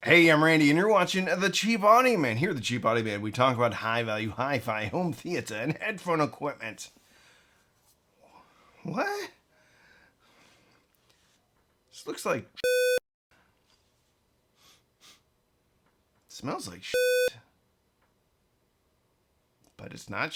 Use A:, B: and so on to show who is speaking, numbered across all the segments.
A: Hey, I'm Randy, and you're watching The Cheap Audio Man. Here at The Cheap Audio Man, we talk about high-value hi-fi, home theater, and headphone equipment. What? This looks like smells like but it's not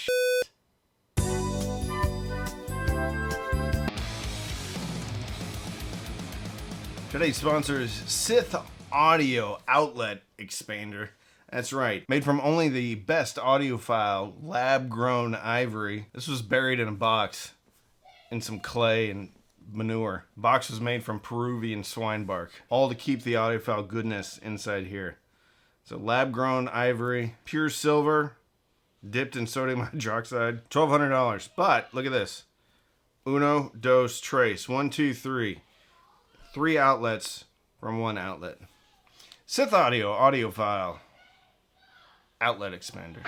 A: Today's sponsor is Schiit Audio Outlet Expander. That's right. Made from only the best audiophile lab-grown ivory. This was buried in a box in some clay and manure. The box was made from Peruvian swine bark. All to keep the audiophile goodness inside here. So lab-grown ivory, pure silver, dipped in sodium hydroxide. $1,200. But look at this. Uno, dos, tres. 1, 2, 3. 3 outlets from 1 outlet. Schiit Audio audiophile outlet expander.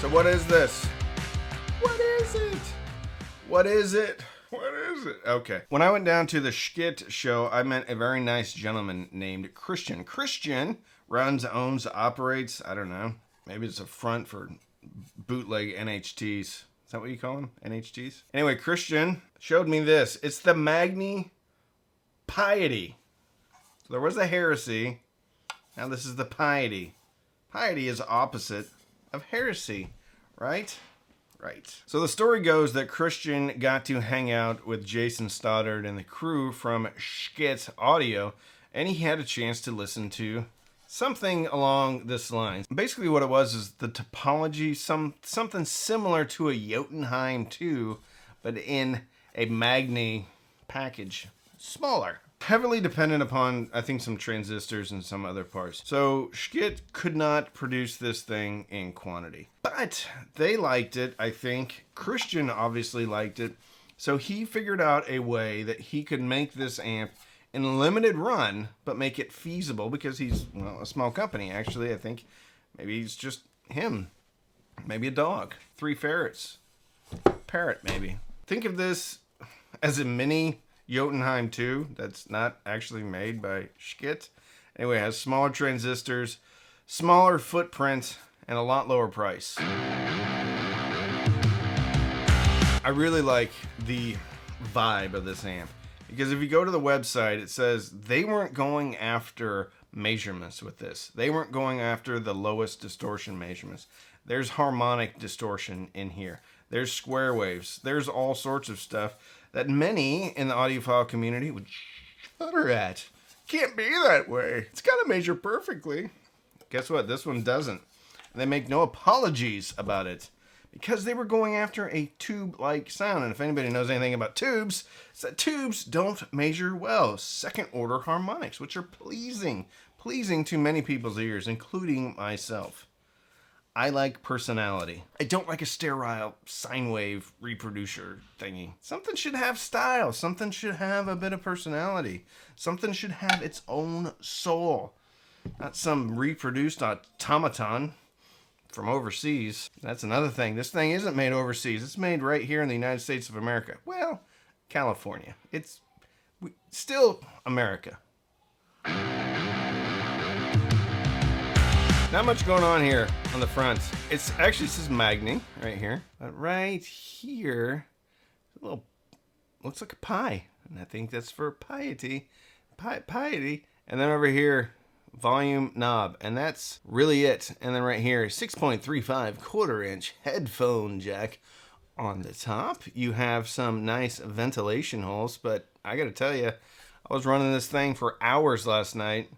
A: So what is this? What is it? What is it? What is it? Okay. When I went down to the Schiit show, I met a very nice gentleman named Christian. Christian runs, owns, operates, I don't know, maybe it's a front for bootleg NHTs. Is that what you call them? NHTs? Anyway, Christian showed me this. It's the Nitsch Piety. So there was a heresy. Now this is the piety. Piety is opposite of heresy, right? Right. So the story goes that Christian got to hang out with Jason Stoddard and the crew from Schiit Audio, and he had a chance to listen to something along this line. Basically what it was is the topology, something similar to a Jotunheim 2, but in a Magni package. Smaller. Heavily dependent upon, I think, some transistors and some other parts. So Schiit could not produce this thing in quantity. But they liked it, I think. Christian obviously liked it. So he figured out a way that he could make this amp in a limited run, but make it feasible because he's, well, a small company, actually. I think maybe he's just him. Maybe a dog. 3 ferrets. Parrot, maybe. Think of this as a mini Jotunheim 2 that's not actually made by Schiit. Anyway, it has smaller transistors, smaller footprint, and a lot lower price. I really like the vibe of this amp because if you go to the website, it says they weren't going after measurements with this. They weren't going after the lowest distortion measurements. There's harmonic distortion in here. There's square waves. There's all sorts of stuff that many in the audiophile community would shudder at. Can't be that way. It's got to measure perfectly. Guess what? This one doesn't. And they make no apologies about it because they were going after a tube-like sound. And if anybody knows anything about tubes, it's that tubes don't measure well. Second-order harmonics, which are pleasing to many people's ears, including myself. I like personality. I don't like a sterile sine wave reproducer thingy. Something should have style. Something should have a bit of personality. Something should have its own soul. Not some reproduced automaton from overseas. That's another thing. This thing isn't made overseas. It's made right here in the United States of America. Well, California. It's still America. Not much going on here on the front. It's actually says Magni right here. But right here, a little looks like a pie. And I think that's for piety. Piety. And then over here, volume knob. And that's really it. And then right here, 6.35 1/4-inch headphone jack. On the top, you have some nice ventilation holes. But I gotta tell you, I was running this thing for hours last night.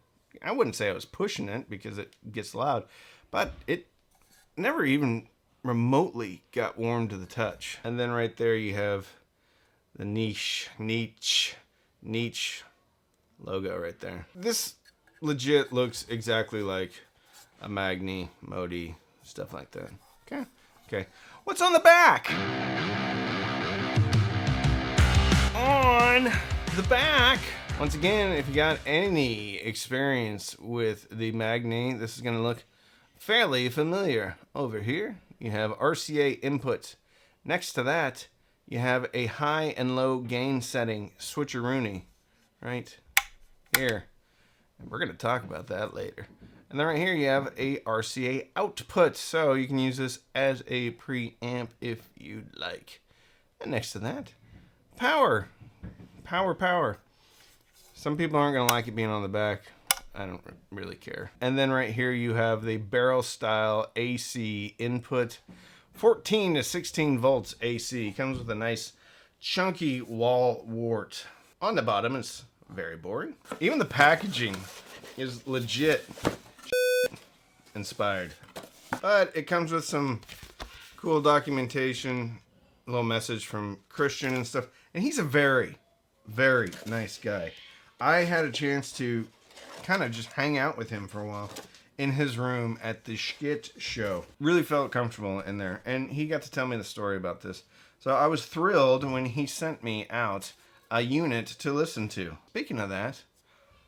A: I wouldn't say I was pushing it because it gets loud, but it never even remotely got warm to the touch. And then right there you have the Nitsch logo right there. This legit looks exactly like a Magni, Modi, stuff like that. Okay. What's on the back? On the back, once again, if you got any experience with the Magni, this is going to look fairly familiar. Over here, you have RCA input. Next to that, you have a high and low gain setting switcheroony, right? here. And we're going to talk about that later. And then right here you have a RCA output. So you can use this as a preamp if you'd like. And next to that, power. Power. Some people aren't going to like it being on the back. I don't really care. And then right here you have the barrel style AC input. 14 to 16 volts AC. Comes with a nice chunky wall wart. On the bottom, it's very boring. Even the packaging is legit inspired. But it comes with some cool documentation, a little message from Christian and stuff. And he's a very, very nice guy. I had a chance to kind of just hang out with him for a while in his room at the Schiit show. Really felt comfortable in there. And he got to tell me the story about this. So I was thrilled when he sent me out a unit to listen to. Speaking of that,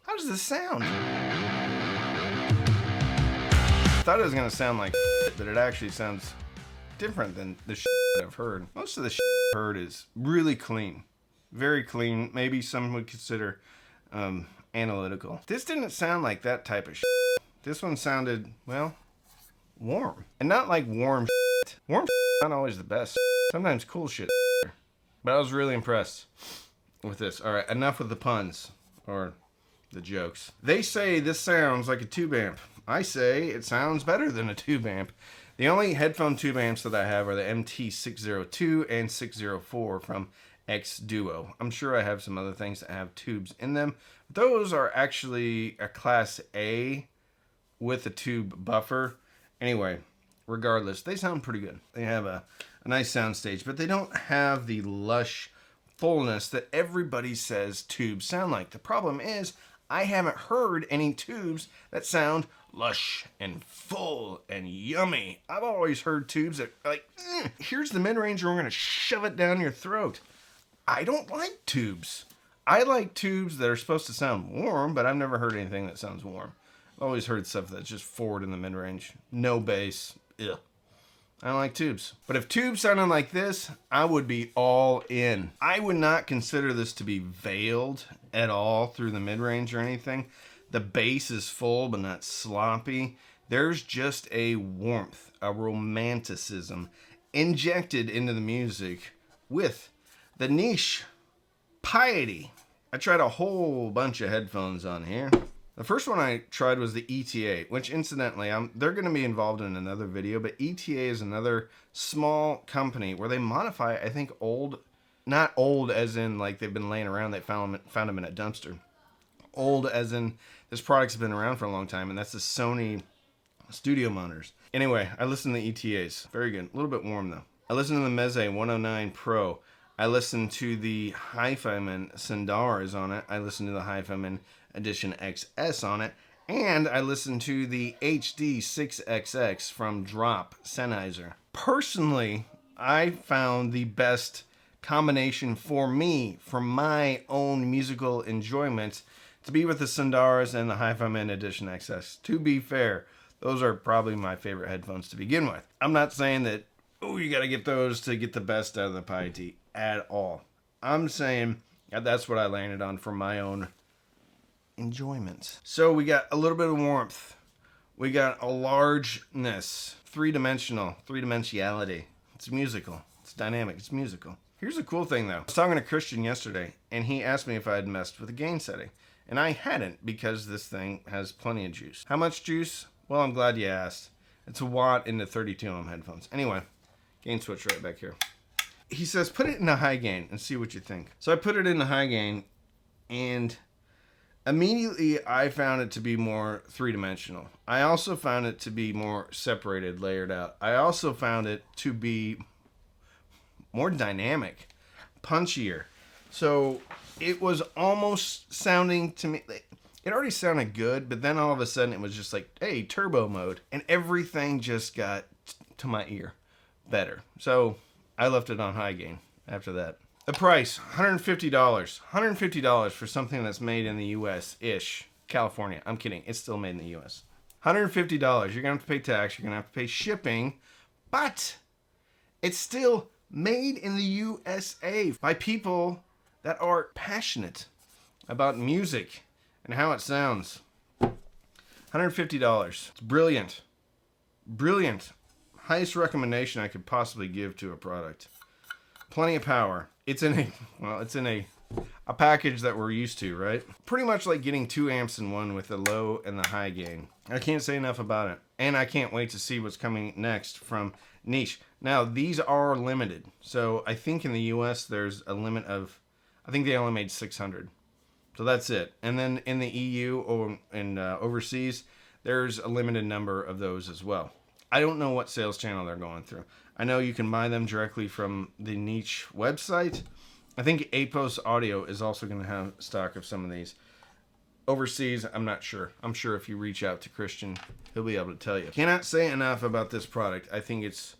A: how does this sound? I thought it was going to sound like shit, but it actually sounds different than the shit I've heard. Most of the shit I've heard is really clean. Very clean. Maybe some would consider analytical. This didn't sound like that type of shit. This one sounded, well, warm. And not like warm shit. Warm shit is not always the best. Sometimes cool shit. But I was really impressed with this. All right, enough with the puns or the jokes. They say this sounds like a tube amp. I say it sounds better than a tube amp. The only headphone tube amps that I have are the MT602 and 604 from X Duo. I'm sure I have some other things that have tubes in them. Those are actually a class A with a tube buffer. Anyway, regardless, they sound pretty good. They have a nice sound stage, but they don't have the lush fullness that everybody says tubes sound like. The problem is I haven't heard any tubes that sound lush and full and yummy. I've always heard tubes that are like, here's the mid-range and we're going to shove it down your throat. I don't like tubes. I like tubes that are supposed to sound warm, but I've never heard anything that sounds warm. I've always heard stuff that's just forward in the mid-range. No bass. Ugh. I don't like tubes. But if tubes sounded like this, I would be all in. I would not consider this to be veiled at all through the mid-range or anything. The bass is full but not sloppy. There's just a warmth, a romanticism injected into the music with the Nitsch Piety. I tried a whole bunch of headphones on here. The first one I tried was the ETA, which incidentally, they're going to be involved in another video, but ETA is another small company where they modify, I think, not old as in like they've been laying around, they found them in a dumpster. Old as in this product's been around for a long time, and that's the Sony studio monitors. Anyway, I listened to the ETAs. Very good. A little bit warm, though. I listened to the Meze 109 Pro. I listened to the Hi-Fi-Man Sundars on it. I listened to the Hi-Fi-Man Edition XS on it. And I listened to the HD6XX from Drop Sennheiser. Personally, I found the best combination for me, for my own musical enjoyment, to be with the Sundars and the Hi-Fi-Man Edition XS. To be fair, those are probably my favorite headphones to begin with. I'm not saying that, oh, you gotta get those to get the best out of the Piety at all. I'm saying that's what I landed on for my own enjoyment. So we got a little bit of warmth. We got a largeness, three-dimensionality. It's musical. It's dynamic. It's musical. Here's a cool thing, though. I was talking to Christian yesterday, and he asked me if I had messed with the gain setting. And I hadn't, because this thing has plenty of juice. How much juice? Well, I'm glad you asked. It's a watt into 32 ohm headphones. Anyway, gain switch right back here. He says, put it in a high gain and see what you think. So I put it in the high gain, and immediately I found it to be more three-dimensional. I also found it to be more separated, layered out. I also found it to be more dynamic, punchier. So it was almost sounding to me, it already sounded good, but then all of a sudden it was just like, hey, turbo mode. And everything just got to my ear better. So I left it on high gain after that. The price, $150. $150 for something that's made in the US-ish. California. I'm kidding. It's still made in the US. $150. You're going to have to pay tax. You're going to have to pay shipping. But it's still made in the USA by people that are passionate about music and how it sounds. $150. It's brilliant. Brilliant. Highest recommendation I could possibly give to a product. Plenty of power. It's in a package that we're used to, right? Pretty much like getting 2 amps in one with the low and the high gain. I can't say enough about it. And I can't wait to see what's coming next from Nitsch. Now, these are limited. So I think in the US there's a limit of, I think they only made 600. So that's it. And then in the EU or in overseas, there's a limited number of those as well. I don't know what sales channel they're going through. I know you can buy them directly from the Nitsch website. I think Apos Audio is also going to have stock of some of these. Overseas, I'm not sure. I'm sure if you reach out to Christian, he'll be able to tell you. Cannot say enough about this product. I think it's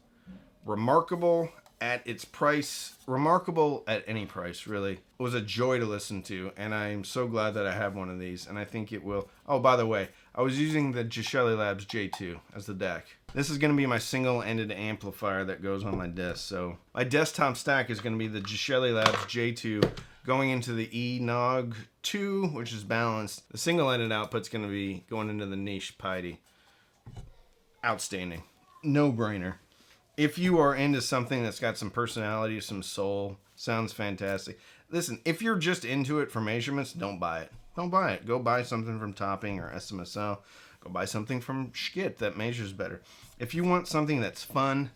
A: remarkable at its price. Remarkable at any price, really. It was a joy to listen to, and I'm so glad that I have one of these, and I think it will... Oh, by the way, I was using the Gishelli Labs J2 as the DAC. This is going to be my single-ended amplifier that goes on my desk. So my desktop stack is going to be the Gishelli Labs J2 going into the Enog 2, which is balanced. The single-ended output's going to be going into the Nitsch Piety. Outstanding. No-brainer. If you are into something that's got some personality, some soul, sounds fantastic. Listen, if you're just into it for measurements, don't buy it. Don't buy it. Go buy something from Topping or SMSL. Go buy something from Schiit that measures better. If you want something that's fun,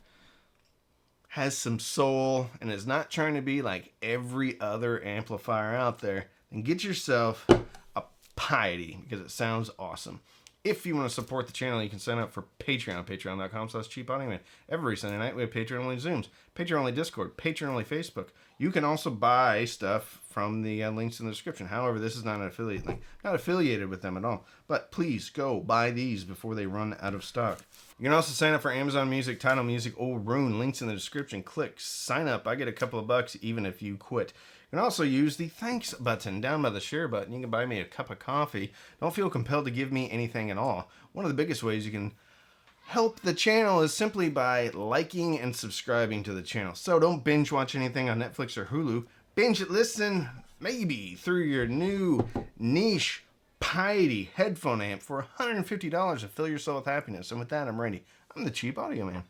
A: has some soul, and is not trying to be like every other amplifier out there, then get yourself a Piety because it sounds awesome. If you want to support the channel, you can sign up for Patreon, patreon.com/cheapaudioman. Every Sunday night, we have Patreon-only Zooms, Patreon-only Discord, Patreon-only Facebook. You can also buy stuff from the links in the description. However, this is not an affiliate link. Not affiliated with them at all. But please go buy these before they run out of stock. You can also sign up for Amazon Music, Tidal Music, or Rune. Links in the description. Click sign up. I get a couple of bucks even if you quit. You can also use the thanks button down by the share button. You can buy me a cup of coffee. Don't feel compelled to give me anything at all. One of the biggest ways you can help the channel is simply by liking and subscribing to the channel. So don't binge watch anything on Netflix or Hulu. Binge it, listen, maybe through your new Nitsch Piety headphone amp for $150 to fill yourself with happiness. And with that, I'm ready. I'm the Cheap Audio Man.